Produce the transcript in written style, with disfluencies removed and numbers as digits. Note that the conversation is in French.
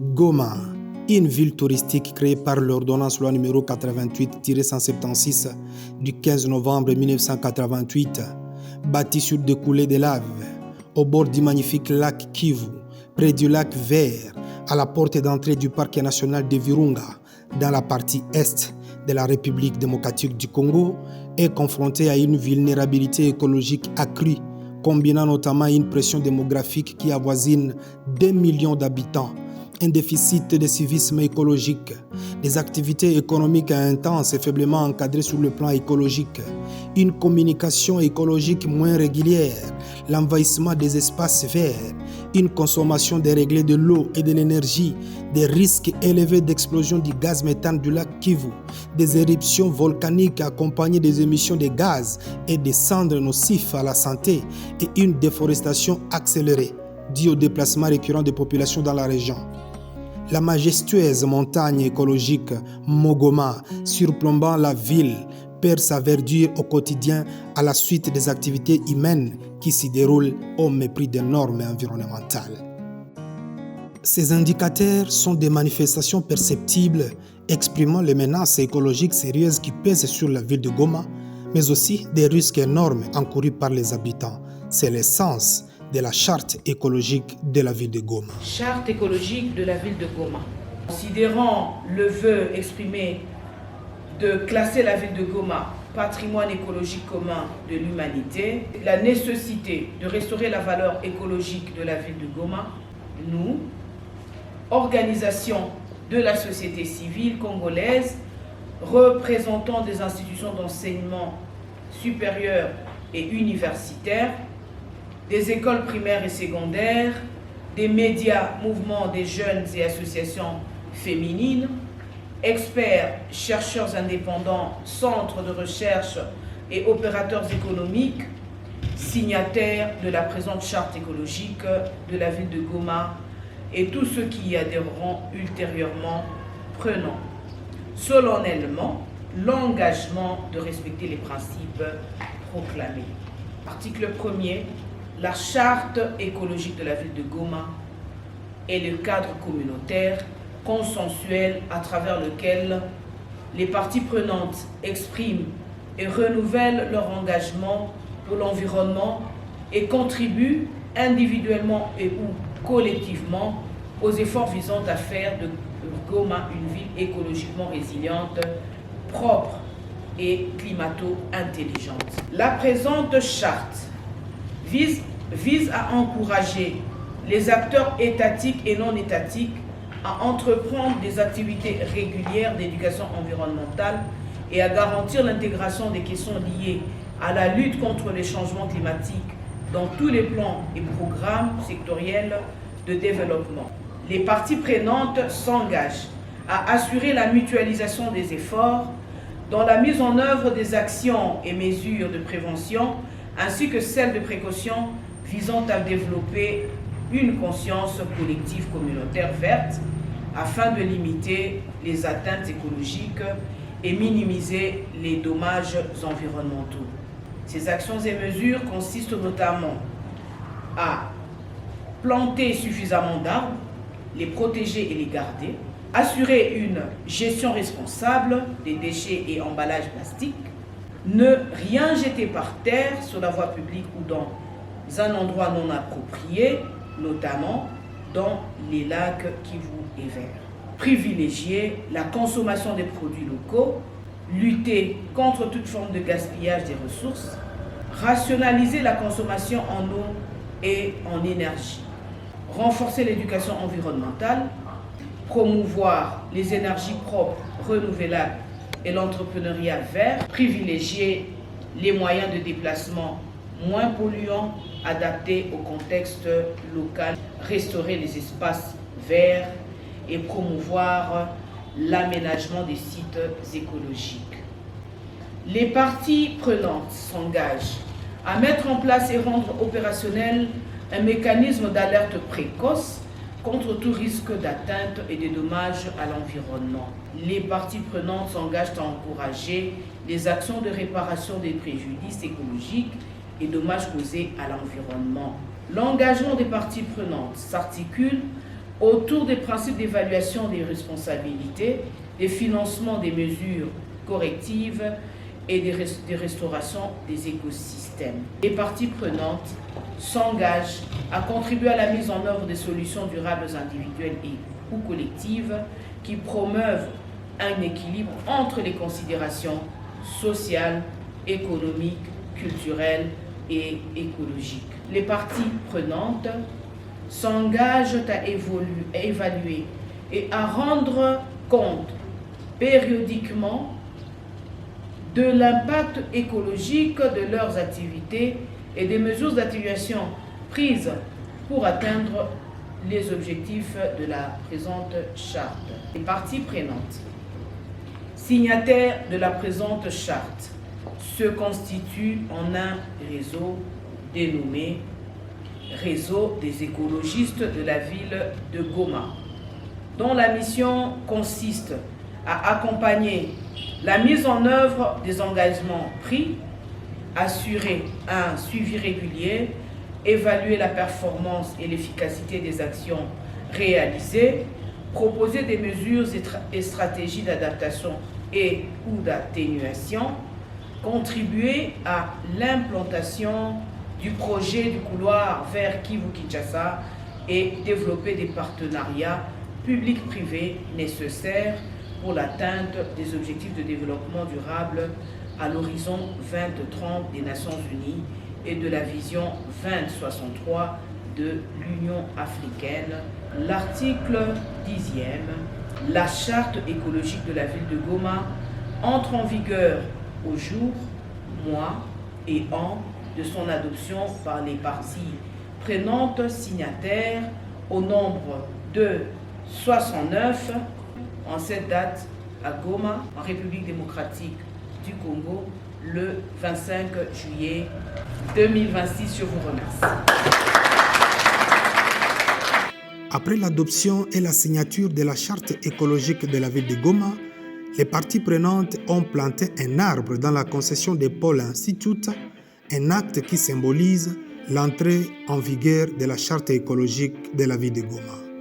Goma, une ville touristique créée par l'ordonnance loi numéro 88-176 du 15 novembre 1988, bâtie sur des coulées de lave, au bord du magnifique lac Kivu, près du lac Vert, à la porte d'entrée du parc national de Virunga, dans la partie est de la République démocratique du Congo, est confrontée à une vulnérabilité écologique accrue, combinant notamment une pression démographique qui avoisine 2 millions d'habitants, un déficit de civisme écologique, des activités économiques intenses et faiblement encadrées sur le plan écologique, une communication écologique moins régulière, l'envahissement des espaces verts, une consommation déréglée de l'eau et de l'énergie, des risques élevés d'explosion du gaz méthane du lac Kivu, des éruptions volcaniques accompagnées des émissions de gaz et des cendres nocifs à la santé et une déforestation accélérée due au déplacement récurrent des populations dans la région. La majestueuse montagne écologique Mogoma, surplombant la ville, perd sa verdure au quotidien à la suite des activités humaines qui s'y déroulent au mépris des normes environnementales. Ces indicateurs sont des manifestations perceptibles exprimant les menaces écologiques sérieuses qui pèsent sur la ville de Goma, mais aussi des risques énormes encourus par les habitants. C'est l'essence de la charte écologique de la ville de Goma. Charte écologique de la ville de Goma. Considérant le vœu exprimé de classer la ville de Goma patrimoine écologique commun de l'humanité, la nécessité de restaurer la valeur écologique de la ville de Goma, nous, organisation de la société civile congolaise, représentants des institutions d'enseignement supérieur et universitaire, des écoles primaires et secondaires, des médias, mouvements des jeunes et associations féminines, experts, chercheurs indépendants, centres de recherche et opérateurs économiques, signataires de la présente charte écologique de la ville de Goma et tous ceux qui y adhéreront ultérieurement, prenant solennellement l'engagement de respecter les principes proclamés. Article 1er. La charte écologique de la ville de Goma est le cadre communautaire consensuel à travers lequel les parties prenantes expriment et renouvellent leur engagement pour l'environnement et contribuent individuellement et ou collectivement aux efforts visant à faire de Goma une ville écologiquement résiliente, propre et climato-intelligente. La présente charte vise à encourager les acteurs étatiques et non étatiques à entreprendre des activités régulières d'éducation environnementale et à garantir l'intégration des questions liées à la lutte contre les changements climatiques dans tous les plans et programmes sectoriels de développement. Les parties prenantes s'engagent à assurer la mutualisation des efforts dans la mise en œuvre des actions et mesures de prévention ainsi que celles de précaution visant à développer une conscience collective communautaire verte afin de limiter les atteintes écologiques et minimiser les dommages environnementaux. Ces actions et mesures consistent notamment à planter suffisamment d'arbres, les protéger et les garder, assurer une gestion responsable des déchets et emballages plastiques, ne rien jeter par terre sur la voie publique ou dans un endroit non approprié, notamment dans les lacs Kivu et Vert. Privilégier la consommation des produits locaux, lutter contre toute forme de gaspillage des ressources, rationaliser la consommation en eau et en énergie, renforcer l'éducation environnementale, promouvoir les énergies propres, renouvelables et l'entrepreneuriat vert, privilégier les moyens de déplacement moins polluants, adaptés au contexte local, restaurer les espaces verts et promouvoir l'aménagement des sites écologiques. Les parties prenantes s'engagent à mettre en place et rendre opérationnel un mécanisme d'alerte précoce contre tout risque d'atteinte et de dommages à l'environnement. Les parties prenantes s'engagent à encourager les actions de réparation des préjudices écologiques et dommages causés à l'environnement. L'engagement des parties prenantes s'articule autour des principes d'évaluation des responsabilités, des financements des mesures correctives et des restaurations des écosystèmes. Les parties prenantes s'engagent à contribuer à la mise en œuvre des solutions durables individuelles ou collectives qui promeuvent un équilibre entre les considérations sociales, économiques, culturelles et écologiques. Les parties prenantes s'engagent à évaluer et à rendre compte périodiquement de l'impact écologique de leurs activités et des mesures d'atténuation prises pour atteindre les objectifs de la présente charte. Les parties prenantes, signataires de la présente charte, se constituent en un réseau dénommé Réseau des écologistes de la ville de Goma, dont la mission consiste à accompagner la mise en œuvre des engagements pris, assurer un suivi régulier, évaluer la performance et l'efficacité des actions réalisées, proposer des mesures et stratégies d'adaptation et ou d'atténuation, contribuer à l'implantation du projet du couloir vers Kivu-Kinshasa et développer des partenariats publics-privés nécessaires pour l'atteinte des objectifs de développement durable à l'horizon 2030 des Nations Unies et de la vision 2063 de l'Union africaine. L'article 10e, la charte écologique de la ville de Goma, entre en vigueur au jour, mois et an de son adoption par les parties prenantes signataires au nombre de 69 en cette date à Goma, en République démocratique du Congo, le 25 juillet 2026. Je vous remercie. Après l'adoption et la signature de la charte écologique de la ville de Goma, les parties prenantes ont planté un arbre dans la concession de Paul Institute, un acte qui symbolise l'entrée en vigueur de la charte écologique de la ville de Goma.